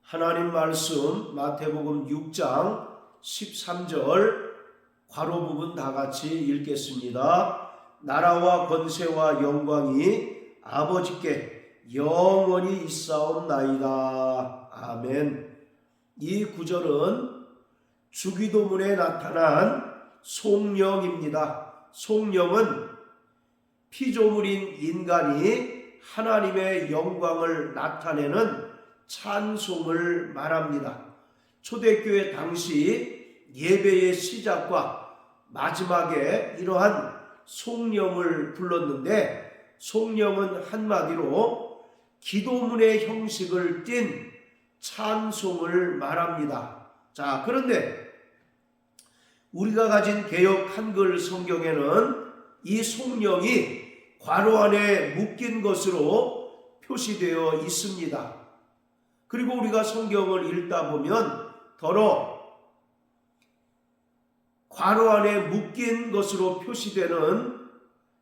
하나님 말씀 마태복음 6장 13절 괄호 부분 다 같이 읽겠습니다. 나라와 권세와 영광이 아버지께 영원히 있사옵나이다. 아멘. 이 구절은 주기도문에 나타난 송영입니다. 송영은 피조물인 인간이 하나님의 영광을 나타내는 찬송을 말합니다. 초대교회 당시 예배의 시작과 마지막에 이러한 송영을 불렀는데, 송영은 한마디로 기도문의 형식을 띤 찬송을 말합니다. 자, 그런데 우리가 가진 개역 한글 성경에는 이 송영이 괄호 안에 묶인 것으로 표시되어 있습니다. 그리고 우리가 성경을 읽다 보면 더러 괄호 안에 묶인 것으로 표시되는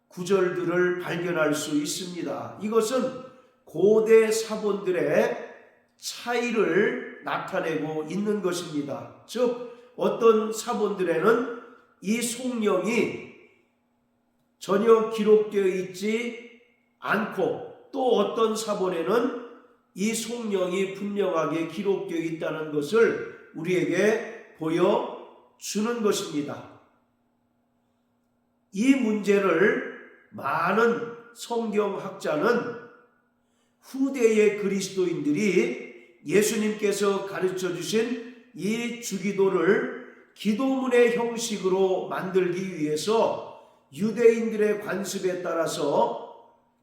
구절들을 발견할 수 있습니다. 이것은 고대 사본들의 차이를 나타내고 있는 것입니다. 즉 어떤 사본들에는 이 송영이 전혀 기록되어 있지 않고, 또 어떤 사본에는 이 송영이 분명하게 기록되어 있다는 것을 우리에게 보여주는 것입니다. 이 문제를 많은 성경학자는 후대의 그리스도인들이 예수님께서 가르쳐 주신 이 주기도를 기도문의 형식으로 만들기 위해서 유대인들의 관습에 따라서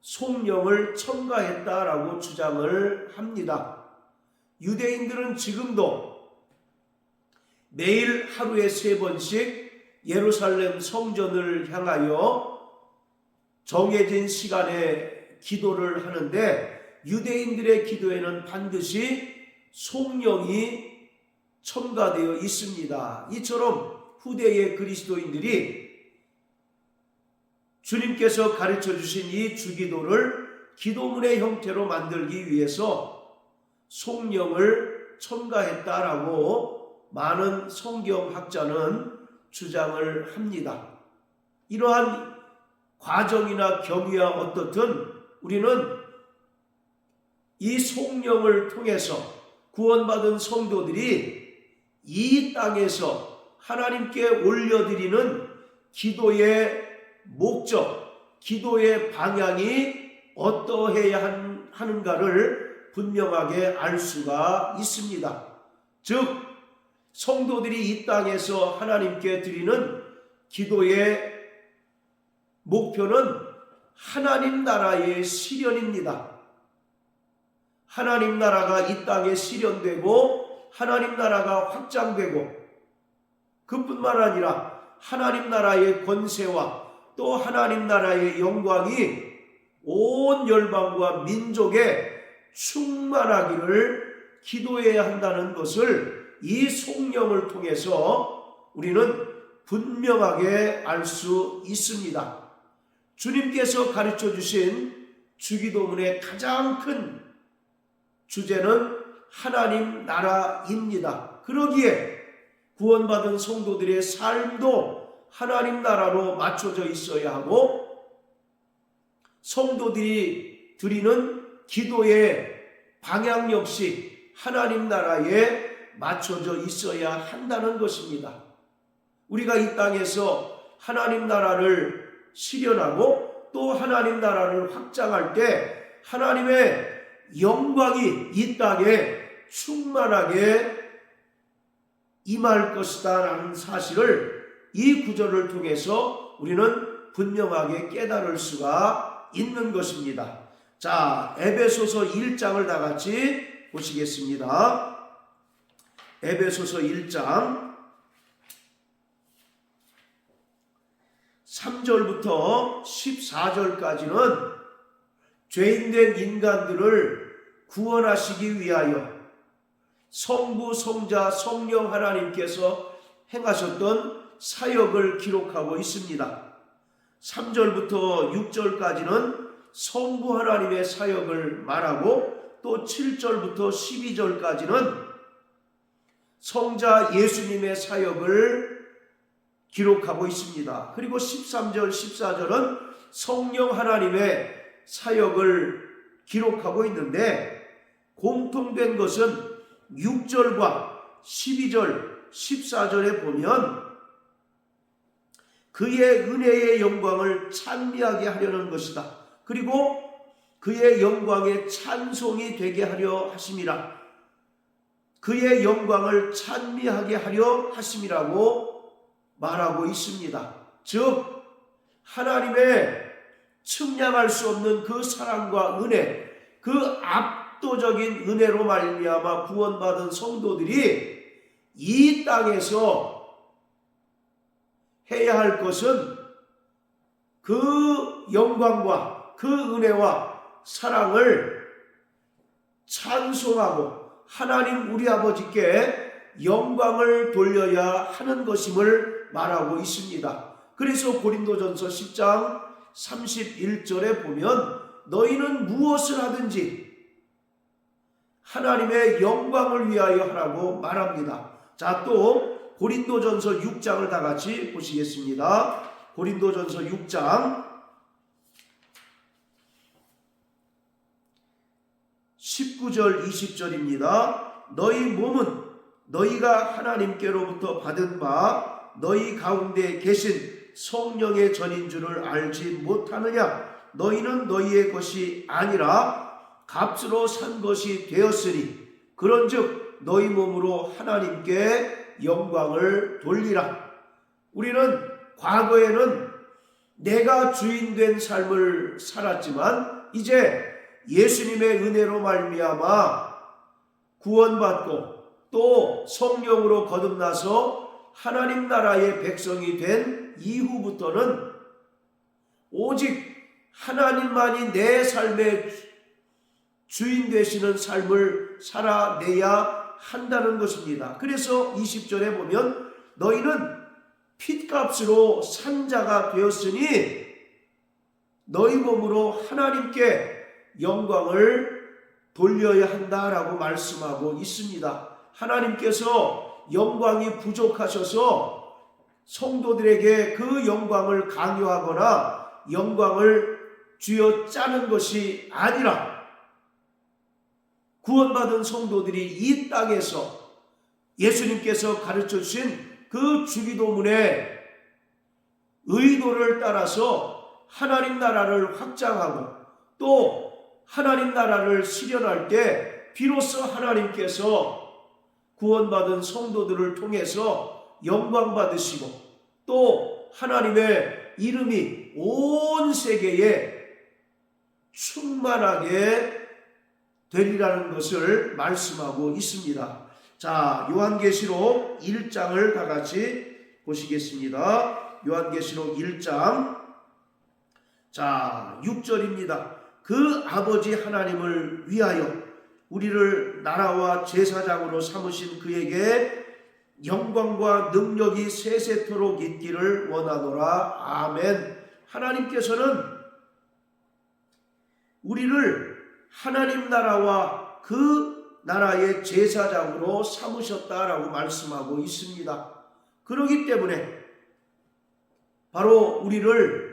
송영을 첨가했다라고 주장을 합니다. 유대인들은 지금도 매일 하루에 3번씩 예루살렘 성전을 향하여 정해진 시간에 기도를 하는데, 유대인들의 기도에는 반드시 송영이 첨가되어 있습니다. 이처럼 후대의 그리스도인들이 주님께서 가르쳐 주신 이 주기도를 기도문의 형태로 만들기 위해서 송영을 첨가했다라고 많은 성경학자는 주장을 합니다. 이러한 과정이나 경위와 어떻든 우리는 이 송영을 통해서 구원받은 성도들이 이 땅에서 하나님께 올려드리는 기도의 목적, 기도의 방향이 어떠해야 하는가를 분명하게 알 수가 있습니다. 즉 성도들이 이 땅에서 하나님께 드리는 기도의 목표는 하나님 나라의 실현입니다. 하나님 나라가 이 땅에 실현되고 하나님 나라가 확장되고, 그뿐만 아니라 하나님 나라의 권세와 또 하나님 나라의 영광이 온 열방과 민족에 충만하기를 기도해야 한다는 것을 이 송영을 통해서 우리는 분명하게 알 수 있습니다. 주님께서 가르쳐 주신 주기도문의 가장 큰 주제는 하나님 나라입니다. 그러기에 구원받은 성도들의 삶도 하나님 나라로 맞춰져 있어야 하고, 성도들이 드리는 기도의 방향 역시 하나님 나라에 맞춰져 있어야 한다는 것입니다. 우리가 이 땅에서 하나님 나라를 실현하고 또 하나님 나라를 확장할 때 하나님의 영광이 이 땅에 충만하게 임할 것이다 라는 사실을 이 구절을 통해서 우리는 분명하게 깨달을 수가 있는 것입니다. 자, 에베소서 1장을 다 같이 보시겠습니다. 에베소서 1장 3절부터 14절까지는 죄인된 인간들을 구원하시기 위하여 성부, 성자, 성령 하나님께서 행하셨던 사역을 기록하고 있습니다. 3절부터 6절까지는 성부 하나님의 사역을 말하고, 또 7절부터 12절까지는 성자 예수님의 사역을 기록하고 있습니다. 그리고 13절, 14절은 성령 하나님의 사역을 기록하고 있는데 공통된 것은 6절과 12절, 14절에 보면 그의 은혜의 영광을 찬미하게 하려는 것이다. 그리고 그의 영광의 찬송이 되게 하려 하심이라. 그의 영광을 찬미하게 하려 하심이라고 말하고 있습니다. 즉 하나님의 측량할 수 없는 그 사랑과 은혜, 그 압도적인 은혜로 말미암아 구원받은 성도들이 이 땅에서 해야 할 것은 그 영광과 그 은혜와 사랑을 찬송하고 하나님 우리 아버지께 영광을 돌려야 하는 것임을 말하고 있습니다. 그래서 고린도전서 10장 31절에 보면 너희는 무엇을 하든지 하나님의 영광을 위하여 하라고 말합니다. 자, 또 고린도전서 6장을 다 같이 보시겠습니다. 고린도전서 6장 19절 20절입니다. 너희 몸은 너희가 하나님께로부터 받은 바 너희 가운데 계신 성령의 전인 줄을 알지 못하느냐? 너희는 너희의 것이 아니라 값으로 산 것이 되었으니 그런즉 너희 몸으로 하나님께 영광을 돌리라. 우리는 과거에는 내가 주인된 삶을 살았지만 이제 예수님의 은혜로 말미암아 구원받고 또 성령으로 거듭나서 하나님 나라의 백성이 된 이후부터는 오직 하나님만이 내 삶의 주인 되시는 삶을 살아내야 한다는 것입니다. 그래서 20절에 보면 너희는 핏값으로 산 자가 되었으니 너희 몸으로 하나님께 영광을 돌려야 한다라고 말씀하고 있습니다. 하나님께서 영광이 부족하셔서 성도들에게 그 영광을 강요하거나 영광을 쥐어짜는 것이 아니라 구원받은 성도들이 이 땅에서 예수님께서 가르쳐 주신 그 주기도문의 의도를 따라서 하나님 나라를 확장하고 또 하나님 나라를 실현할 때 비로소 하나님께서 구원받은 성도들을 통해서 영광 받으시고 또 하나님의 이름이 온 세계에 충만하게 되리라는 것을 말씀하고 있습니다. 자, 요한계시록 1장을 다 같이 보시겠습니다. 요한계시록 1장 자 6절입니다. 그 아버지 하나님을 위하여 우리를 나라와 제사장으로 삼으신 그에게 영광과 능력이 세세토록 있기를 원하노라. 아멘. 하나님께서는 우리를 하나님 나라와 그 나라의 제사장으로 삼으셨다라고 말씀하고 있습니다. 그렇기 때문에 바로 우리를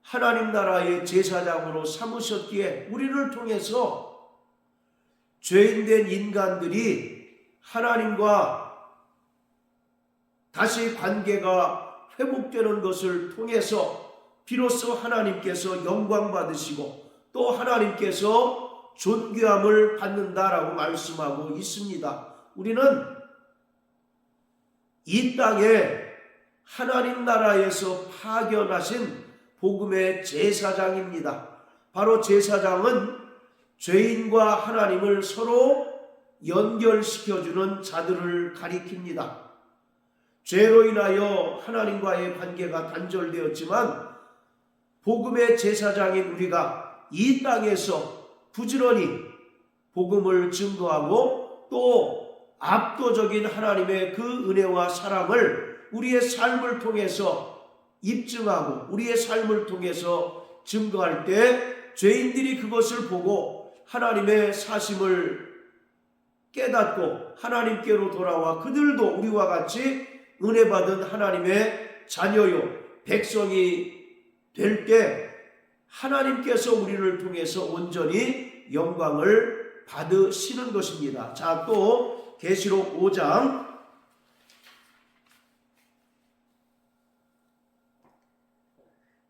하나님 나라의 제사장으로 삼으셨기에 우리를 통해서 죄인된 인간들이 하나님과 다시 관계가 회복되는 것을 통해서 비로소 하나님께서 영광 받으시고 또 하나님께서 존귀함을 받는다라고 말씀하고 있습니다. 우리는 이 땅에 하나님 나라에서 파견하신 복음의 제사장입니다. 바로 제사장은 죄인과 하나님을 서로 연결시켜주는 자들을 가리킵니다. 죄로 인하여 하나님과의 관계가 단절되었지만 복음의 제사장인 우리가 이 땅에서 부지런히 복음을 증거하고 또 압도적인 하나님의 그 은혜와 사랑을 우리의 삶을 통해서 입증하고 우리의 삶을 통해서 증거할 때 죄인들이 그것을 보고 하나님의 사심을 깨닫고 하나님께로 돌아와 그들도 우리와 같이 은혜 받은 하나님의 자녀요 백성이 될 때 하나님께서 우리를 통해서 온전히 영광을 받으시는 것입니다. 자, 또 계시록 5장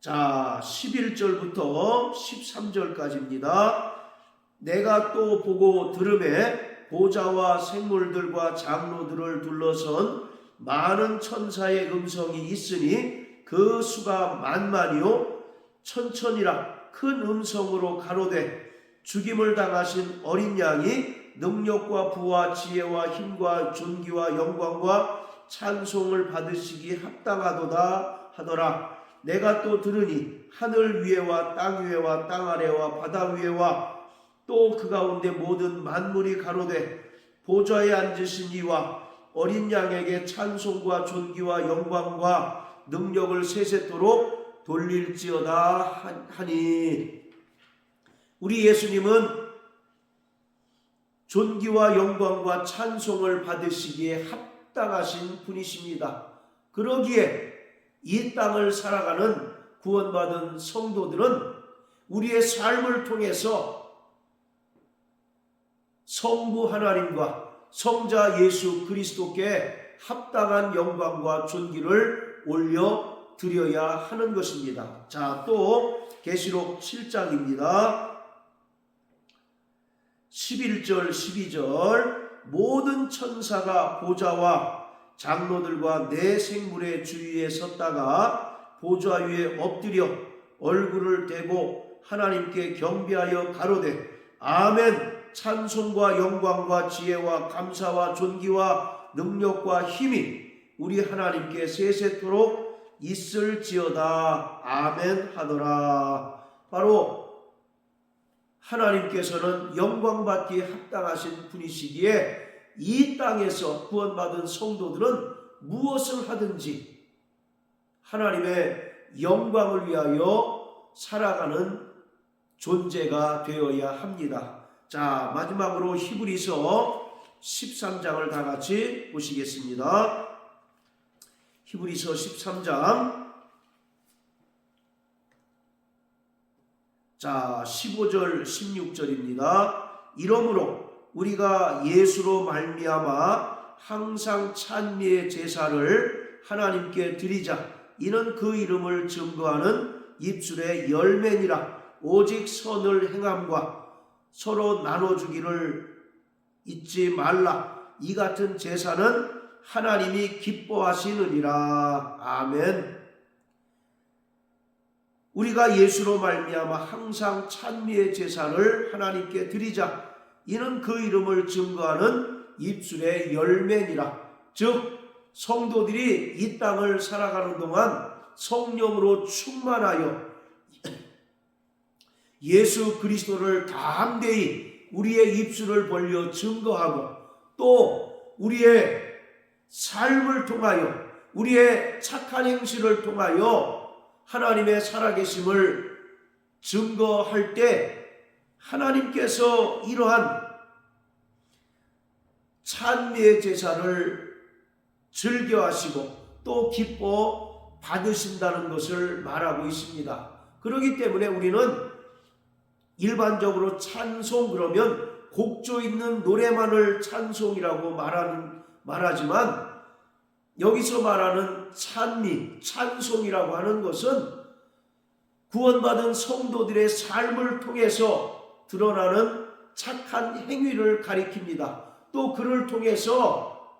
자 11절부터 13절까지입니다. 내가 또 보고 들음에 보좌와 생물들과 장로들을 둘러선 많은 천사의 음성이 있으니 그 수가 만만이요 천천이라 큰 음성으로 가로되 죽임을 당하신 어린 양이 능력과 부와 지혜와 힘과 존귀와 영광과 찬송을 받으시기 합당하도다 하더라. 내가 또 들으니 하늘 위에와 땅 위에와 땅 아래와 바다 위에와 또 그 가운데 모든 만물이 가로되 보좌에 앉으신 이와 어린 양에게 찬송과 존귀와 영광과 능력을 세세토록 돌릴지어다 하니. 우리 예수님은 존귀와 영광과 찬송을 받으시기에 합당하신 분이십니다. 그러기에 이 땅을 살아가는 구원받은 성도들은 우리의 삶을 통해서 성부 하나님과 성자 예수 그리스도께 합당한 영광과 존귀를 올려드려야 하는 것입니다. 자, 또 계시록 7장입니다. 11절 12절 모든 천사가 보좌와 장로들과 네 생물의 주위에 섰다가 보좌 위에 엎드려 얼굴을 대고 하나님께 경배하여 가로되 아멘. 찬송과 영광과 지혜와 감사와 존귀와 능력과 힘이 우리 하나님께 세세토록 있을지어다. 아멘 하더라. 바로 하나님께서는 영광받기에 합당하신 분이시기에 이 땅에서 구원받은 성도들은 무엇을 하든지 하나님의 영광을 위하여 살아가는 존재가 되어야 합니다. 자, 마지막으로 히브리서 13장을 다 같이 보시겠습니다. 히브리서 13장 자 15절 16절입니다. 이러므로 우리가 예수로 말미암아 항상 찬미의 제사를 하나님께 드리자. 이는 그 이름을 증거하는 입술의 열매니라. 오직 선을 행함과 서로 나눠주기를 잊지 말라. 이 같은 제사는 하나님이 기뻐하시느니라. 아멘. 우리가 예수로 말미암아 항상 찬미의 제사를 하나님께 드리자. 이는 그 이름을 증거하는 입술의 열매니라. 즉 성도들이 이 땅을 살아가는 동안 성령으로 충만하여 예수 그리스도를 담대히 우리의 입술을 벌려 증거하고 또 우리의 삶을 통하여 우리의 착한 행실을 통하여 하나님의 살아계심을 증거할 때 하나님께서 이러한 찬미의 제사를 즐겨하시고 또 기뻐 받으신다는 것을 말하고 있습니다. 그렇기 때문에 우리는 일반적으로 찬송 그러면 곡조 있는 노래만을 찬송이라고 말하지만 여기서 말하는 찬미, 찬송이라고 하는 것은 구원받은 성도들의 삶을 통해서 드러나는 착한 행위를 가리킵니다. 또 그를 통해서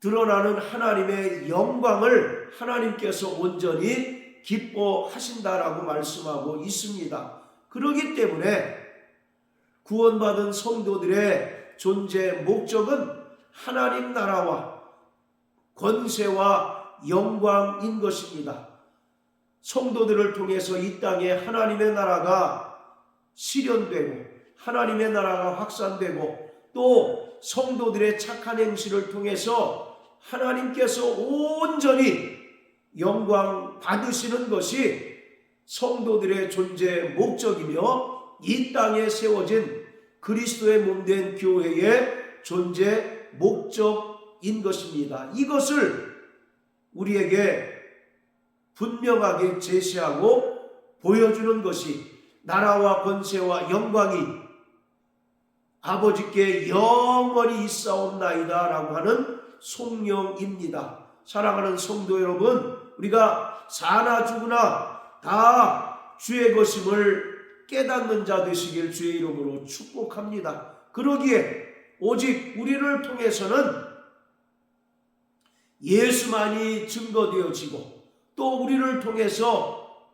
드러나는 하나님의 영광을 하나님께서 온전히 기뻐하신다라고 말씀하고 있습니다. 그렇기 때문에 구원받은 성도들의 존재 목적은 하나님 나라와 권세와 영광인 것입니다. 성도들을 통해서 이 땅에 하나님의 나라가 실현되고 하나님의 나라가 확산되고 또 성도들의 착한 행실을 통해서 하나님께서 온전히 영광 받으시는 것이 성도들의 존재 목적이며 이 땅에 세워진 그리스도의 몸된 교회의 존재 목적인 것입니다. 이것을 우리에게 분명하게 제시하고 보여주는 것이 나라와 권세와 영광이 아버지께 영원히 있사옵나이다 라고 하는 성령입니다. 사랑하는 성도 여러분, 우리가 사나 죽으나 다 주의 것임을 깨닫는 자 되시길 주의 이름으로 축복합니다. 그러기에 오직 우리를 통해서는 예수만이 증거되어지고 또 우리를 통해서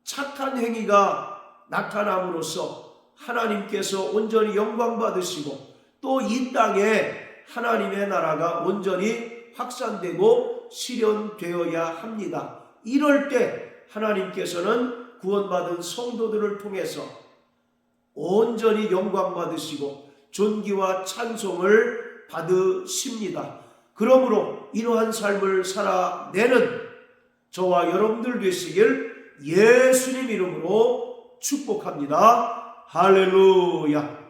착한 행위가 나타남으로써 하나님께서 온전히 영광 받으시고 또 이 땅에 하나님의 나라가 온전히 확산되고 실현되어야 합니다. 이럴 때 하나님께서는 구원받은 성도들을 통해서 온전히 영광 받으시고 존귀와 찬송을 받으십니다. 그러므로 이러한 삶을 살아내는 저와 여러분들 되시길 예수님 이름으로 축복합니다. 할렐루야.